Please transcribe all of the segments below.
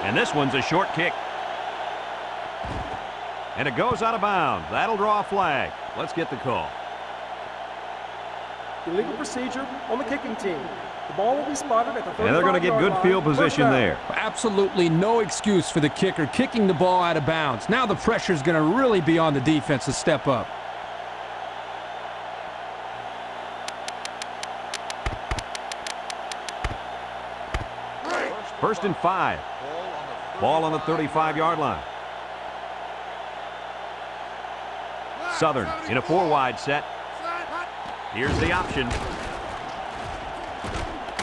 And this one's a short kick. And it goes out of bounds. That'll draw a flag. Let's get the call. Illegal procedure on the kicking team. The ball will be spotted at the 35-yard line. And they're going to get good field position there. Absolutely no excuse for the kicker kicking the ball out of bounds. Now the pressure is going to really be on the defense to step up. First and 5. Ball on the 35-yard line. Southern in a 4-wide set. Here's the option.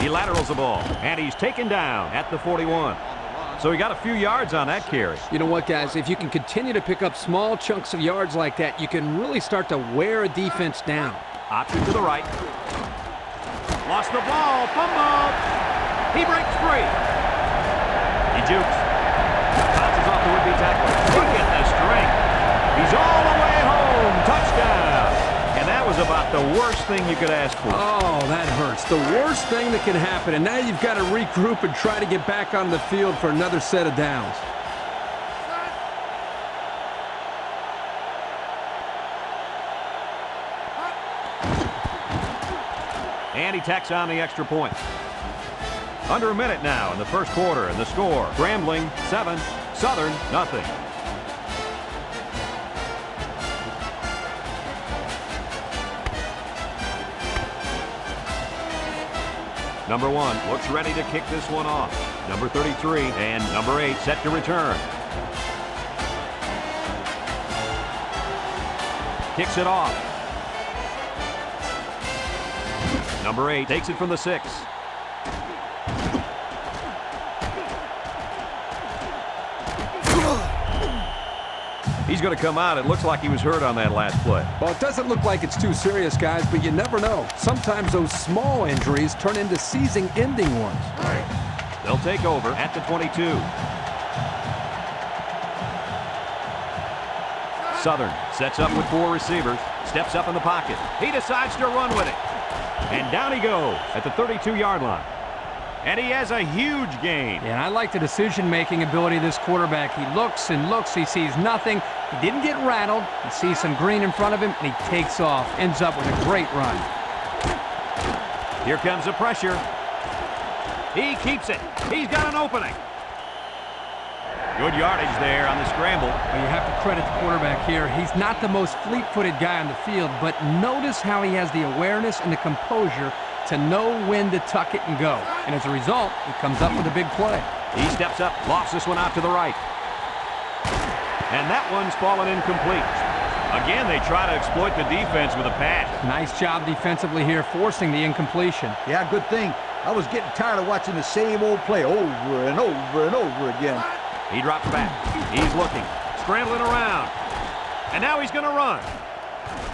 He laterals the ball, and he's taken down at the 41. So he got a few yards on that carry. You know what, guys? If you can continue to pick up small chunks of yards like that, you can really start to wear a defense down. Option to the right. Lost the ball. Fumble. He breaks free. He jukes. Bounces off the would-be tackler. Look at the strength. He's all the way home. Touchdown. And that was about the worst thing you could ask for. Oh, that hurts. The worst thing that can happen. And now you've got to regroup and try to get back on the field for another set of downs. And he tacks on the extra point. Under a minute now in the first quarter, and the score, Grambling 7, Southern nothing. Number 1 looks ready to kick this one off. Number 33 and number 8 set to return. Kicks it off. Number 8 takes it from the 6. He's going to come out. It looks like he was hurt on that last play. Well, it doesn't look like it's too serious, guys, but you never know. Sometimes those small injuries turn into season-ending ones. They'll take over at the 22. Southern sets up with 4 receivers, steps up in the pocket. He decides to run with it. And down he goes at the 32-yard line. And he has a huge gain. Yeah, I like the decision-making ability of this quarterback. He looks and looks. He sees nothing. He didn't get rattled. He sees some green in front of him, and he takes off. Ends up with a great run. Here comes the pressure. He keeps it. He's got an opening. Good yardage there on the scramble. Well, you have to credit the quarterback here. He's not the most fleet-footed guy on the field, but notice how he has the awareness and the composure to know when to tuck it and go. And as a result, he comes up with a big play. He steps up, lofts this one out to the right. And that one's fallen incomplete. Again, they try to exploit the defense with a pass. Nice job defensively here, forcing the incompletion. Yeah, good thing. I was getting tired of watching the same old play over and over and over again. He drops back. He's looking, scrambling around. And now he's going to run.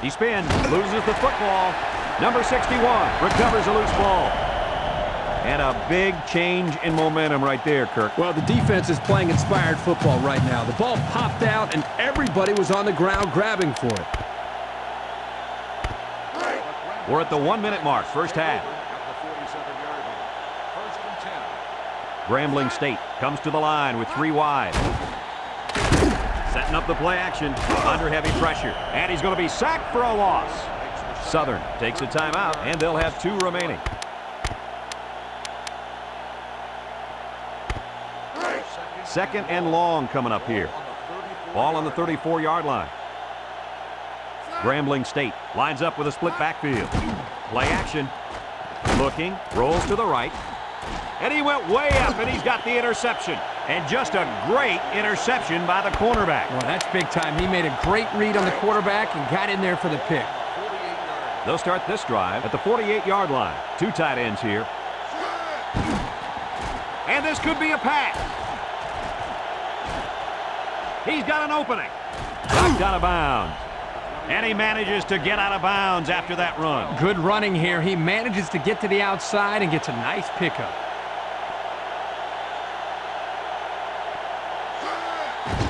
He spins, loses the football. Number 61 recovers a loose ball. And a big change in momentum right there, Kirk. Well, the defense is playing inspired football right now. The ball popped out, and everybody was on the ground grabbing for it. We're at the 1-minute mark, first half. Grambling State comes to the line with 3 wide. Setting up the play action under heavy pressure. And he's going to be sacked for a loss. Southern takes a timeout, and they'll have 2 remaining. Second and long coming up here. Ball on the 34-yard line. Grambling State lines up with a split backfield. Play action. Looking, rolls to the right. And he went way up, and he's got the interception. And just a great interception by the cornerback. Well, that's big time. He made a great read on the quarterback and got in there for the pick. They'll start this drive at the 48-yard line. 2 tight ends here. And this could be a pass. He's got an opening. Knocked out of bounds. And he manages to get out of bounds after that run. Good running here. He manages to get to the outside and gets a nice pickup.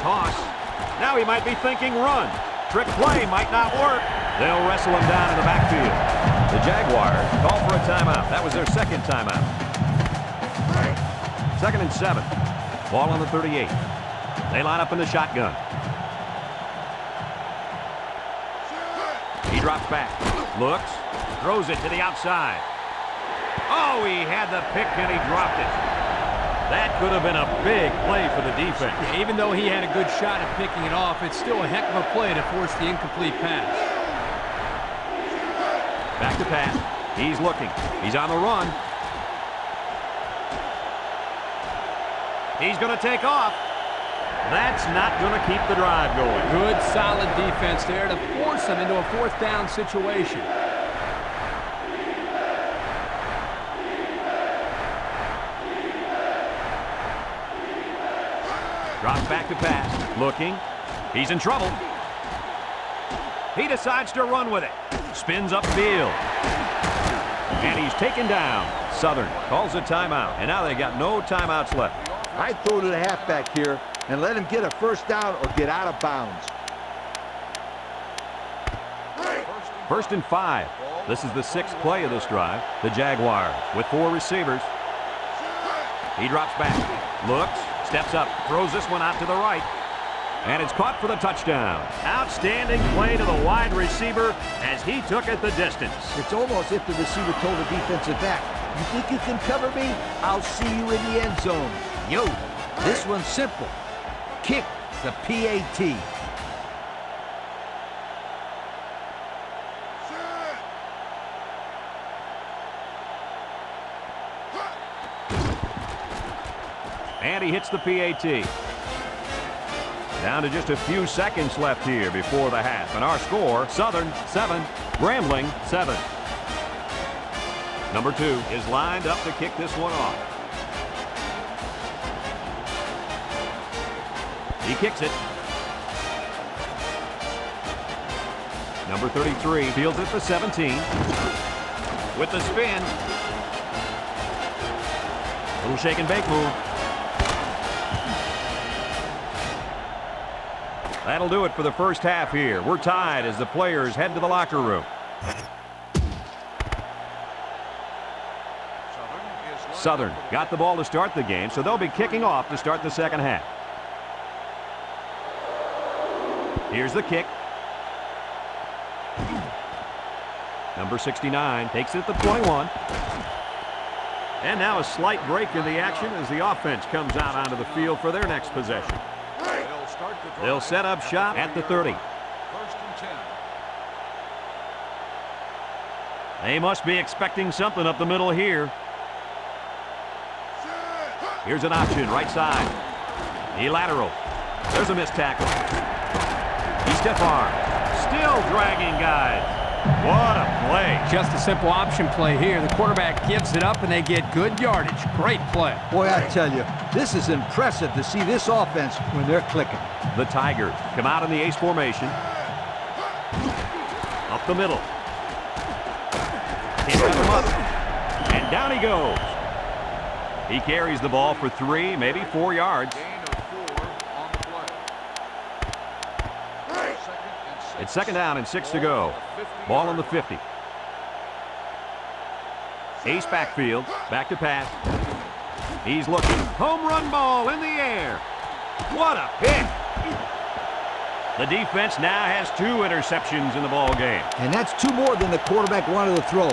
Toss. Now he might be thinking run. Trick play might not work. They'll wrestle him down in the backfield. The Jaguars call for a timeout. That was their second timeout. 2nd and 7. Ball on the 38. They line up in the shotgun. He drops back. Looks. Throws it to the outside. Oh, he had the pick and he dropped it. That could have been a big play for the defense. Yeah, even though he had a good shot at picking it off, it's still a heck of a play to force the incomplete pass. Back to pass. He's looking. He's on the run. He's going to take off. That's not going to keep the drive going. Good, solid defense there to force him into a fourth down situation. Drops back to pass. Looking. He's in trouble. He decides to run with it. Spins upfield. And he's taken down. Southern calls a timeout. And now they got no timeouts left. I'd throw to the halfback here and let him get a first down or get out of bounds. 1st and 5. This is the 6th play of this drive. The Jaguars with 4 receivers. He drops back. Looks. Steps up. Throws this one out to the right. And it's caught for the touchdown. Outstanding play to the wide receiver as he took it the distance. It's almost if the receiver told the defensive back, "You think you can cover me? I'll see you in the end zone." Yo, this one's simple. Kick the PAT. And he hits the PAT. Down to just a few seconds left here before the half. And our score, Southern 7, Grambling 7. Number 2 is lined up to kick this one off. He kicks it. Number 33 fields it for 17. With the spin. Little shake and bake move. That'll do it for the first half here. We're tied as the players head to the locker room. Southern got the ball to start the game, so they'll be kicking off to start the second half. Here's the kick. Number 69 takes it at the 21. And now a slight break in the action as the offense comes out onto the field for their next possession. They'll set up shop at the 30. They must be expecting something up the middle here. Here's an option, right side. He lateral. There's a missed tackle. He stiff arm. Still dragging guys. What a play. Just a simple option play here. The quarterback gives it up and they get good yardage. Great play. Boy, I tell you, this is impressive to see this offense when they're clicking. The Tigers come out in the ace formation. Up the middle. Can't cut him up. And down he goes. He carries the ball for 3, maybe 4 yards. It's 2nd down and 6 to go. Ball on the 50. Ace backfield. Back to pass. He's looking. Home run ball in the air. What a pick. The defense now has 2 interceptions in the ball game. And that's 2 more than the quarterback wanted to throw.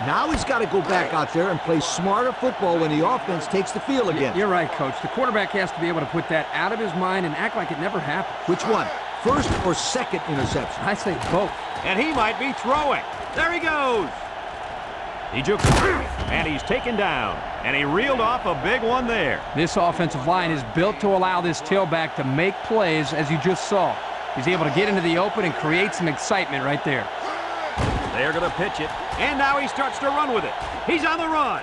Now he's got to go back out there and play smarter football when the offense takes the field again. You're right, Coach. The quarterback has to be able to put that out of his mind and act like it never happened. Which one? First or second interception? I say both. And he might be throwing. There he goes. He jukes and he's taken down. And he reeled off a big one there. This offensive line is built to allow this tailback to make plays, as you just saw. He's able to get into the open and create some excitement right there. They're going to pitch it. And now he starts to run with it. He's on the run.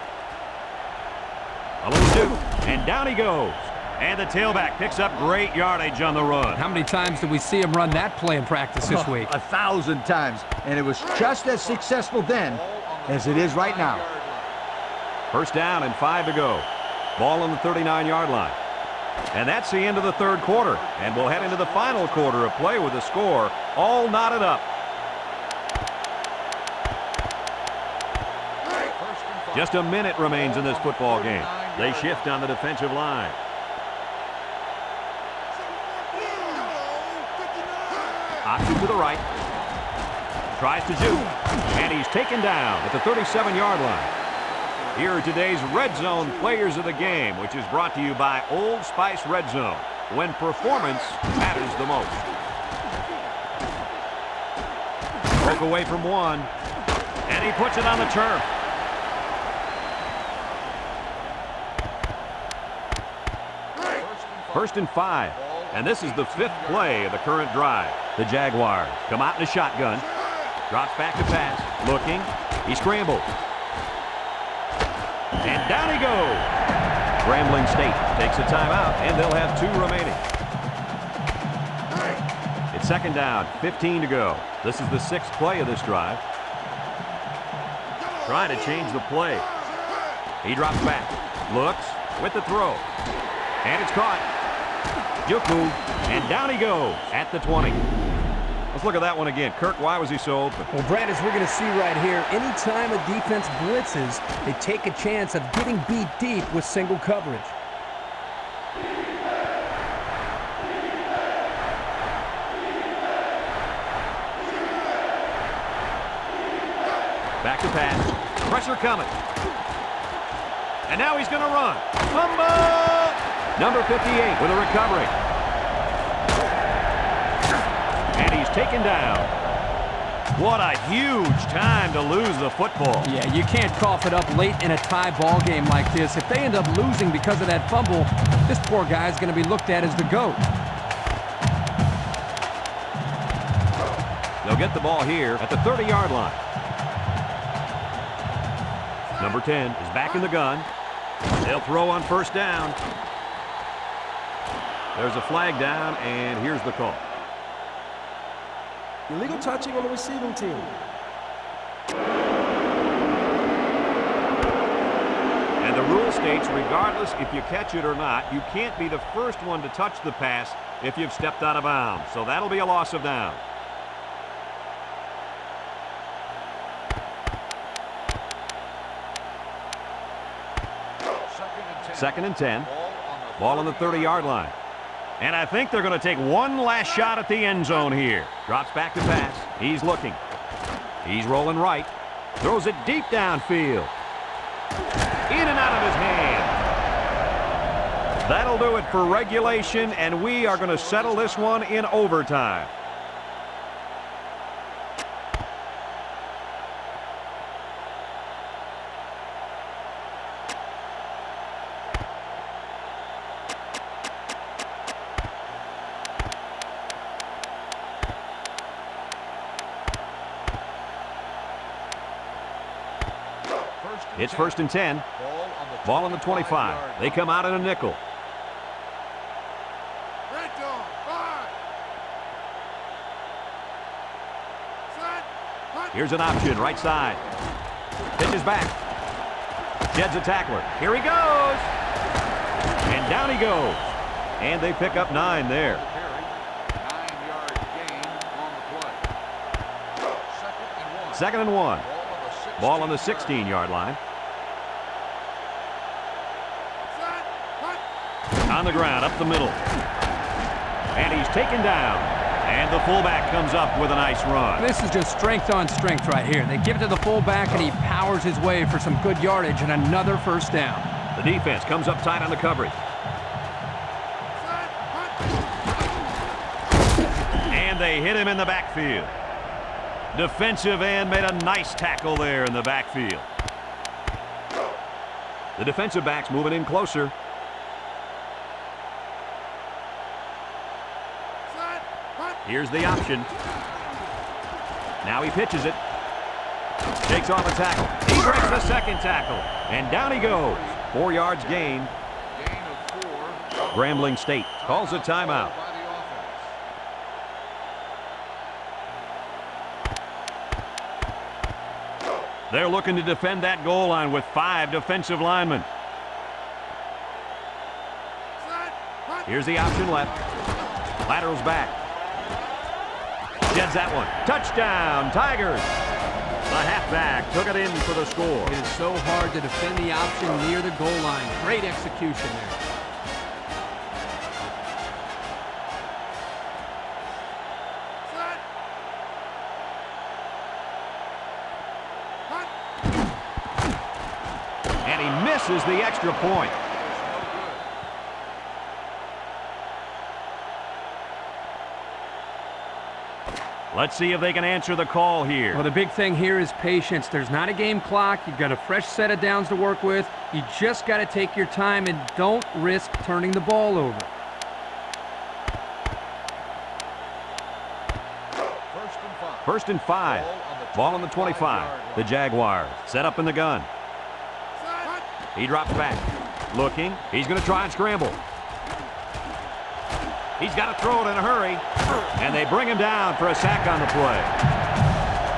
A little juke. And down he goes. And the tailback picks up great yardage on the run. How many times did we see him run that play in practice this week? 1,000 times. And it was just as successful then as it is right now. 1st down and 5 to go. Ball on the 39-yard line. And that's the end of the 3rd quarter. And we'll head into the final quarter of play with the score all knotted up. Just a minute remains in this football game. They shift on the defensive line. Option to the right. Tries to juke. And he's taken down at the 37-yard line. Here are today's Red Zone Players of the Game, which is brought to you by Old Spice Red Zone, when performance matters the most. Broke away from one, and he puts it on the turf. First and 5, and this is the 5th play of the current drive. The Jaguars come out in a shotgun. Drops back to pass, looking. He scrambles. And down he goes. Grambling State takes a timeout, and they'll have 2 remaining. It's second down, 15 to go. This is the 6th play of this drive. Trying to change the play. He drops back, looks, with the throw. And it's caught. Juke move, and down he goes at the 20. Let's look at that one again. Kirk, why was he so open? Well, Brad, as we're going to see right here, anytime a defense blitzes, they take a chance of getting beat deep with single coverage. Back to pass. Pressure coming. And now he's going to run. Fumble! Number 58 with a recovery. And he's taken down. What a huge time to lose the football. Yeah, you can't cough it up late in a tie ball game like this. If they end up losing because of that fumble, this poor guy is going to be looked at as the GOAT. They'll get the ball here at the 30-yard line. Number 10 is back in the gun. They'll throw on first down. There's a flag down, and here's the call. Illegal touching on the receiving team. And the rule states, regardless if you catch it or not, you can't be the first one to touch the pass if you've stepped out of bounds. So that'll be a loss of down. Second and 10. Ball on the 30-yard line. And I think they're going to take one last shot at the end zone here. Drops back to pass. He's looking. He's rolling right. Throws it deep downfield. In and out of his hand. That'll do it for regulation, and we are going to settle this one in overtime. It's first and 10. Ball on the 25. They come out in a nickel. Here's an option, right side. Pitches back. Jed's a tackler. Here he goes. And down he goes. And they pick up 9 there. 9-yard gain on the play. Second and 1. Ball on the 16-yard line. On the ground, up the middle. And he's taken down. And the fullback comes up with a nice run. This is just strength on strength right here. They give it to the fullback, and he powers his way for some good yardage and another first down. The defense comes up tight on the coverage. And they hit him in the backfield. Defensive end made a nice tackle there in the backfield. The defensive back's moving in closer. Here's the option. Now he pitches it. Takes off a tackle. He breaks the second tackle. And down he goes. 4 yards gain. Gain of 4. Grambling State calls a timeout. By the offense. They're looking to defend that goal line with 5 defensive linemen. Here's the option left. Laterals back. Jed's that one. Touchdown, Tigers. The halfback took it in for the score. It is so hard to defend the option near the goal line. Great execution there. And he misses the extra point. Let's see if they can answer the call here. Well, the big thing here is patience. There's not a game clock. You've got a fresh set of downs to work with. You just got to take your time and don't risk turning the ball over. First and 5. Ball on the 25. The Jaguars set up in the gun. He drops back. Looking. He's going to try and scramble. He's got to throw it in a hurry. And they bring him down for a sack on the play.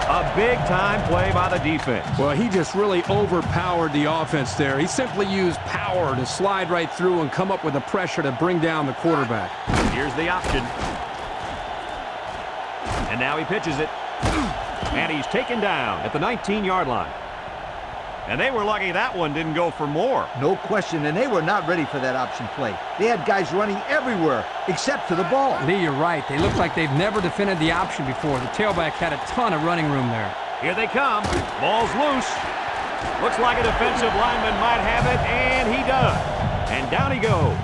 A big-time play by the defense. Well, he just really overpowered the offense there. He simply used power to slide right through and come up with the pressure to bring down the quarterback. Here's the option. And now he pitches it. And he's taken down at the 19-yard line. And they were lucky that one didn't go for more. No question, and they were not ready for that option play. They had guys running everywhere except to the ball. Lee, you're right. They look like they've never defended the option before. The tailback had a ton of running room there. Here they come. Ball's loose. Looks like a defensive lineman might have it, and he does. And down he goes.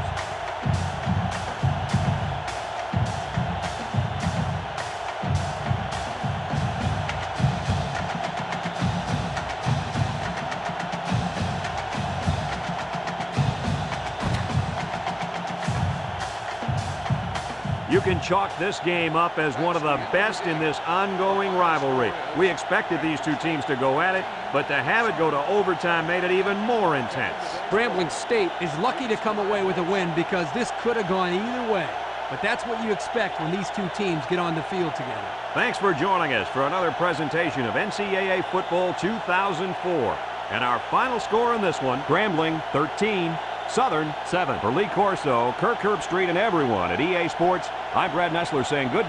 You can chalk this game up as one of the best in this ongoing rivalry. We expected these two teams to go at it, but to have it go to overtime made it even more intense. Grambling State is lucky to come away with a win because this could have gone either way. But that's what you expect when these two teams get on the field together. Thanks for joining us for another presentation of NCAA Football 2004. And our final score in this one, Grambling 13, Southern 7. For Lee Corso, Kirk Herbstreit, and everyone at EA Sports, I'm Brad Nessler saying goodbye.